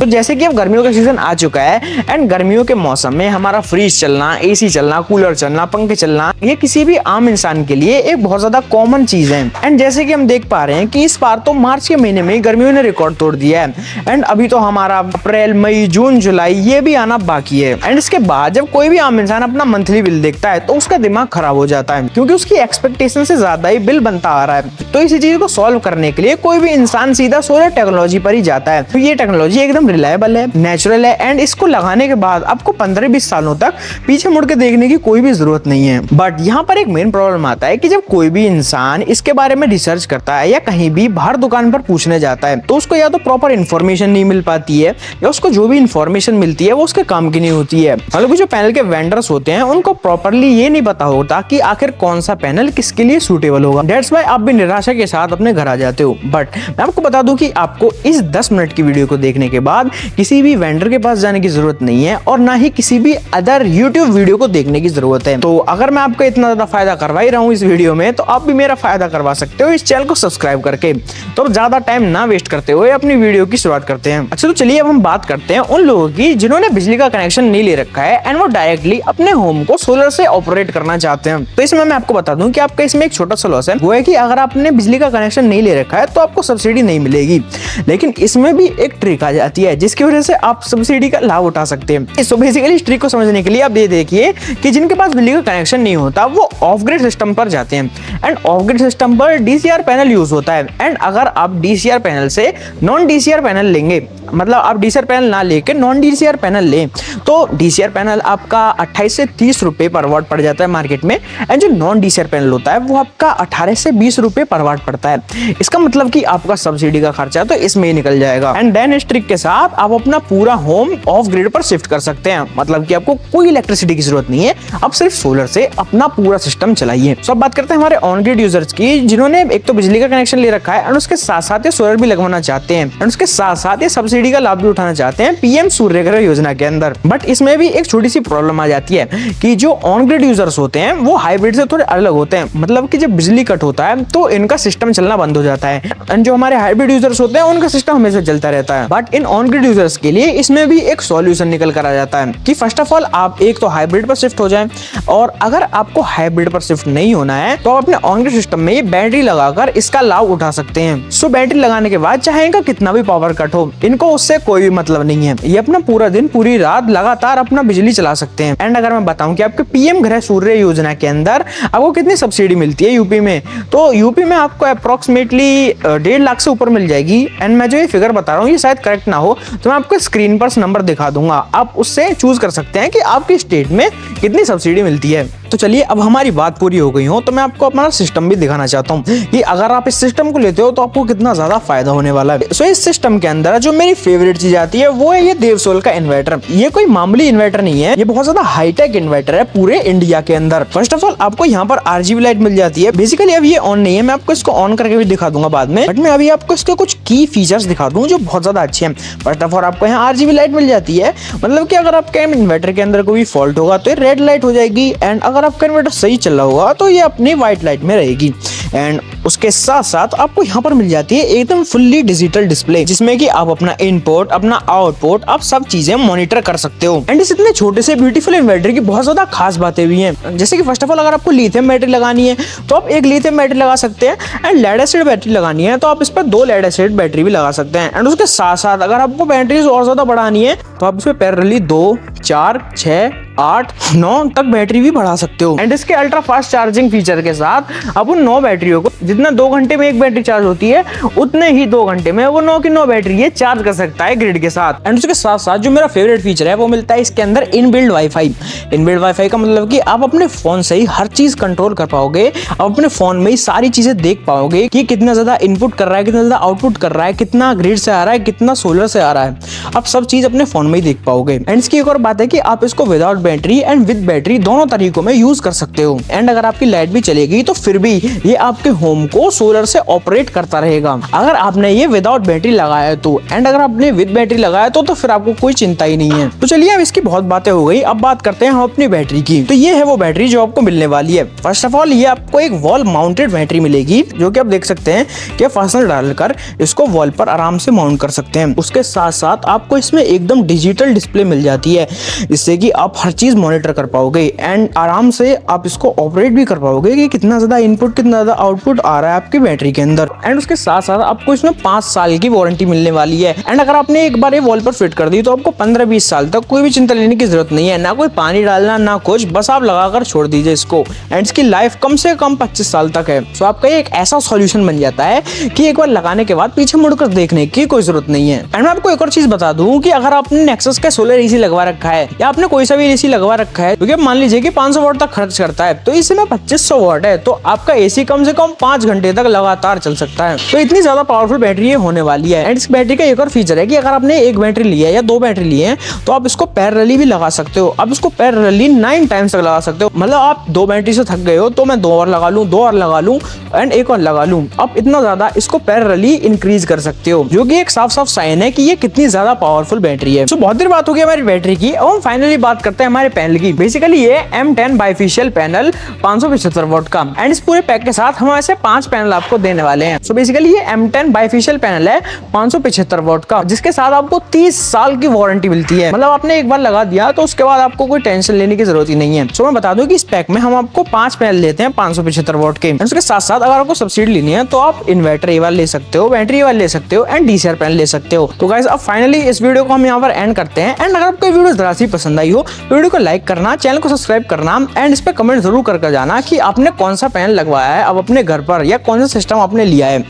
तो जैसे कि अब गर्मियों का सीजन आ चुका है एंड गर्मियों के मौसम में हमारा फ्रिज चलना, एसी चलना, कूलर चलना, पंखे चलना, ये किसी भी आम इंसान के लिए एक बहुत ज्यादा कॉमन चीज है। एंड जैसे कि हम देख पा रहे हैं कि इस बार तो मार्च के महीने में गर्मियों ने रिकॉर्ड तोड़ दिया है एंड अभी तो हमारा अप्रैल, मई, जून, जुलाई ये भी आना बाकी है। एंड इसके बाद जब कोई भी आम इंसान अपना मंथली बिल देखता है तो उसका दिमाग खराब हो जाता है, क्योंकि उसकी एक्सपेक्टेशन से ज्यादा ही बिल बनता आ रहा है। तो इसी चीज को सॉल्व करने के लिए कोई भी इंसान सीधा सोलर टेक्नोलॉजी पर ही जाता है। तो ये टेक्नोलॉजी एकदम रिलायबल है, नेचुरल है एंड इसको लगाने के बाद आपको 15-20 सालों तक पीछे मुड़ के देखने की कोई भी जरूरत नहीं है। बट यहाँ पर एक मेन प्रॉब्लम आता है कि जब कोई भी इंसान इसके बारे में रिसर्च करता है या कहीं भी बाहर दुकान पर पूछने जाता है तो उसको या तो प्रॉपर इन्फॉर्मेशन नहीं मिल पाती है या उसको जो भी इन्फॉर्मेशन मिलती है वो उसके काम की नहीं होती है। मतलब जो पैनल के वेंडर्स होते हैं उनको प्रॉपरली ये नहीं पता होता कि आखिर कौन सा पैनल किसके लिए सूटेबल होगा। दैट्स व्हाई आप भी निराशा के साथ अपने घर आ जाते हो। बट मैं आपको बता दूं कि आपको इस 10 मिनट की वीडियो को देखने के बाद किसी भी वेंडर के पास जाने की जरूरत नहीं है और ना ही किसी भी अदर यूट्यूब वीडियो को देखने की जरूरत है। तो अगर मैं आपको इतना ज्यादा फायदा करवा ही रहा हूँ इस वीडियो में तो आप भी मेरा फायदा करवा सकते हो इस चैनल को सब्सक्राइब करके। तो ज्यादा टाइम ना वेस्ट करते हुए अपनी वीडियो की शुरुआत करते हैं। अच्छा, तो चलिए अब हम बात करते हैं उन लोगों की जिन्होंने बिजली का कनेक्शन नहीं ले रखा है एंड वो डायरेक्टली अपने होम को सोलर से ऑपरेट करना चाहते हैं। तो इसमें मैं आपको बता दूं कि आपका इसमें एक छोटा सा लॉस है, वो है कि अगर आपने बिजली का कनेक्शन नहीं ले रखा है तो आपको सब्सिडी नहीं मिलेगी। लेकिन इसमें भी एक ट्रिक आ जाती है जिसकी वजह से आप सब्सिडी का लाभ उठा सकते हैं। तो बेसिकली इस ट्रिक को समझने के लिए आप ये देखिए कि जिनके पास बिजली का कनेक्शन नहीं होता वो ऑफ ग्रिड सिस्टम पर जाते हैं एंड ऑफ ग्रिड सिस्टम पर डीसीआर पैनल यूज होता है। एंड अगर आप डीसीआर पैनल से नॉन डीसीआर पैनल लेंगे, मतलब आप डीसीआर पैनल ना लेके नॉन डीसीआर पैनल लें, तो डीसीआर पैनल आपका 28 से 30 रुपए पर वाट पड़ जाता है मार्केट में एंड जो नॉन डीसीआर पैनल होता है वो आपका 18 से 20 रुपए पर वाट पड़ता है। इसका मतलब कि आपका सब्सिडी का खर्चा तो इसमें ही निकल जाएगा। एंड देन इस ट्रिक के साथ आप अपना पूरा होम ऑफ ग्रिड पर शिफ्ट कर सकते हैं, मतलब कि आपको कोई इलेक्ट्रिसिटी की जरूरत नहीं है, आप सिर्फ सोलर से अपना पूरा सिस्टम चलाइए। तो अब बात करते हैं हमारे ऑन ग्रिड यूजर्स की जिन्होंने एक तो बिजली का कनेक्शन ले रखा है एंड उसके साथ साथ ये सोलर भी लगवाना चाहते हैं एंड उसके साथ साथ ये सब्सिडी का लाभ भी उठाना चाहते हैं पीएम सूर्य घर योजना के अंदर। बट इसमें भी एक छोटी सी प्रॉब्लम आ जाती है कि जो ऑन ग्रिड यूजर्स होते हैं वो हाइब्रिड से थोड़े अलग होते हैं, मतलब कि जब बिजली कट होता है तो इनका सिस्टम चलना बंद हो जाता है एंड जो हमारे हाइब्रिड यूजर्स होते हैं उनका सिस्टम हमेशा चलता रहता है। But in on grid users के लिए इसमें भी एक सॉल्यूशन निकल कर आ जाता है कि फर्स्ट ऑफ ऑल आप एक तो हाइब्रिड पर शिफ्ट हो जाएं और अगर आपको हाइब्रिड पर शिफ्ट नहीं होना है तो आप अपने ऑन ग्रिड सिस्टम में ये बैटरी लगाकर इसका लाभ उठा सकते हैं। सो बैटरी लगाने के बाद चाहे इनका कितना भी पावर कट हो इनको उससे कोई भी मतलब नहीं है, ये अपना पूरा दिन पूरी रात लगातार अपना बिजली चला सकते हैं। एंड अगर मैं बताऊं कि आपके पीएम घर सूर्य योजना के अंदर आपको कितनी सब्सिडी मिलती है यूपी में, तो यूपी में आपको अप्रोक्सीमेटली 1.5 लाख से ऊपर मिल जाएगी। एंड मैं जो ये फिगर बता रहा हूँ ये शायद करेक्ट ना हो तो मैं आपको स्क्रीन पर नंबर दिखा दूंगा, आप उससे चूज कर सकते हैं कि आपकी स्टेट में कितनी सब्सिडी मिलती है। तो चलिए अब हमारी बात पूरी हो गई हो तो मैं आपको अपना सिस्टम भी दिखाना चाहता हूँ कि अगर आप इस सिस्टम को लेते हो तो आपको कितना ज्यादा फायदा होने वाला है। सो इस सिस्टम के अंदर जो मेरी फेवरेट चीज आती है वो है ये देवसोल का इन्वर्टर। ये कोई मामूली इन्वर्टर नहीं है, ये बहुत ज्यादा हाईटेक इन्वर्टर है पूरे इंडिया के अंदर। फर्स्ट ऑफ ऑल आपको यहाँ पर आरजीबी लाइट मिल जाती है। बेसिकली अब ये ऑन नहीं है, मैं आपको इसको ऑन करके भी दिखा दूंगा बाद में, बट मैं अभी आपको इसके कुछ की फीचर्स दिखा दूं जो बहुत ज्यादा अच्छे हैं। फर्स्ट ऑफ ऑल आपको यहाँ आरजीबी लाइट मिल जाती है, मतलब कि अगर आपके इन्वर्टर के अंदर कोई फॉल्ट होगा तो ये रेड लाइट हो जाएगी एंड अगर आपका इन्वर्टर सही चल रहा होगा तो ये अपनी व्हाइट लाइट में रहेगी। एंड उसके साथ साथ आपको यहाँ पर मिल जाती है एकदम फुल्ली डिजिटल डिस्प्ले जिसमें कि आप अपना इनपुट, अपना आउटपुट, आप सब चीजें मॉनिटर कर सकते हो। एंड इस इतने छोटे से ब्यूटीफुल इन्वर्टर की बहुत ज्यादा खास बातें भी हैं, जैसे कि फर्स्ट ऑफ ऑल अगर आपको लिथियम बैटरी लगानी है तो आप एक लिथियम बैटरी लगा सकते हैं एंड लेड एसिड बैटरी लगानी है तो आप इस पर 2 लेड एसिड बैटरी भी लगा सकते हैं। एंड उसके साथ साथ अगर आपको बैटरीज और ज्यादा बढ़ानी है तो आप इसमें पैरेलली 2, 4, 6, 8, 9 तक बैटरी भी बढ़ा सकते हो। एंड इसके अल्ट्रा फास्ट चार्जिंग फीचर के साथ आप उन 9 बैटरियों को, जितना 2 घंटे में एक बैटरी चार्ज होती है उतने ही 2 घंटे में वो 9 की 9 बैटरी ये चार्ज कर सकता है ग्रिड के साथ। एंड उसके साथ साथ जो मेरा फेवरेट फीचर है वो मिलता है इसके अंदर इनबिल्ड वाईफाई। इनबिल्ड वाईफाई का मतलब कि आप अपने फोन से ही हर चीज कंट्रोल कर पाओगे, आप अपने फोन में ही सारी चीजें देख पाओगे कि कितना ज्यादा इनपुट कर रहा है, कितना ज्यादा आउटपुट कर रहा है, कितना ग्रिड से आ रहा है, कितना सोलर से आ रहा है, आप सब चीज अपने फोन में ही देख पाओगे। एंड इसकी एक और बात है कि आप इसको without battery and with battery दोनों तरीकों में यूज कर सकते हो। एंड अगर आपकी लाइट भी चलेगी तो फिर भी ये आपके होम को सोलर से ऑपरेट करता रहेगा। अगर आपने ये विदाउट बैटरी लगाया तो, एंड अगर आपने विद बैटरी लगाया तो फिर आपको कोई चिंता ही नहीं है। तो चलिए अब इसकी बहुत बातें हो गई, अब बात करते हैं हम अपनी बैटरी की। तो ये है वो बैटरी जो आपको मिलने वाली है। फर्स्ट ऑफ ऑल ये आपको एक वॉल माउंटेड बैटरी मिलेगी, जो कि आप देख सकते हैं कि फासनर डालकर इसको वॉल पर आराम से माउंट कर सकते हैं। उसके साथ साथ आपको इसमें एकदम डिजिटल डिस्प्ले मिल जाती है, जिससे कि आप हर चीज मॉनिटर कर पाओगे एंड आराम से आप इसको ऑपरेट भी कर पाओगे कि कितना ज्यादा इनपुट कितना ज्यादा आउटपुट आ रहा है आपकी बैटरी के अंदर। एंड उसके साथ साथ आपको इसमें 5 साल की वारंटी मिलने वाली है। एंड अगर आपने एक बार ये वॉल पर फिट कर दी तो आपको 15-20 साल तक कोई भी चिंता लेने की जरूरत नहीं है, ना कोई पानी डालना ना कुछ, बस आप लगाकर छोड़ दीजिए इसको। एंड इसकी लाइफ कम से कम 25 साल तक है। तो आपका एक ऐसा सॉल्यूशन बन जाता है कि एक बार लगाने के बाद पीछे मुड़कर देखने की कोई जरूरत नहीं है। एंड मैं आपको एक और चीज बता दूं कि अगर आपने नेक्सस का सोलर एसी लगवा रखा है या आपने कोई सा भी एसी लगवा रखा है, क्योंकि मान लीजिए कि 500 वाट तक खर्च करता है, तो इसमें 2500 वाट है, तो आपका एसी कम से कम 5 घंटे तक लगातार चल सकता है। तो इतनी ज्यादा पावरफुल बैटरी ये होने वाली है। एंड इस बैटरी का एक और फीचर है कि अगर आपने एक बैटरी लिया है या 2 बैटरी लिए हैं तो आप इसको पैरेलली भी लगा सकते हो। आप इसको पैरेलली 9 टाइम्स तक लगा सकते हो। मतलब आप 2 बैटरी से थक गए हो तो मैं 2 और लगा लूं, 2 और लगा लूं एंड एक और लगा लूं। आप इतना ज्यादा इसको पैरेलली इंक्रीज कर सकते हो, जो कि एक साफ साफ साइन है कि ये कितनी ज्यादा पावरफुल बैटरी है। तो बहुत देर बात हो गई हमारी बैटरी की। अब हम फाइनली बात करते हैं हमारे पैनल की। बेसिकली ये M10 बाइफेशियल पैनल 575 वाट का। एंड इस पूरे पैक के साथ हम ऐसे 5 पैनल आपको देने वाले हैं। सो बेसिकली ये M10 बाइफेशियल पैनल है 575 वाट का, जिसके साथ आपको 30 साल की वारंटी मिलती है। मतलब आपने एक बार लगा दिया तो उसके बाद आपको कोई टेंशन लेने की जरूरत ही नहीं है। सो मैं बता दूं कि इस पैक में हम आपको 5 पैनल देते हैं 575 वाट के। उसके साथ साथ अगर आपको सब्सिडी लेनी है तो आप इन्वर्टर ये वाला ले सकते हो, बैटरी ये वाला ले सकते हो एंड DCR पैनल ले सकते हो। तो गाइस अब फाइनली इस वीडियो को हम यहाँ पर एंड करते हैं। एंड अगर आपको वीडियो जरा सी पसंद आई हो तो वीडियो को लाइक करना, चैनल को सब्सक्राइब करना एंड इस पे कमेंट जरूर करके जाना कि आपने कौन सा पैनल लगवाया है अब अपने घर पर या कौन सा सिस्टम आपने लिया है।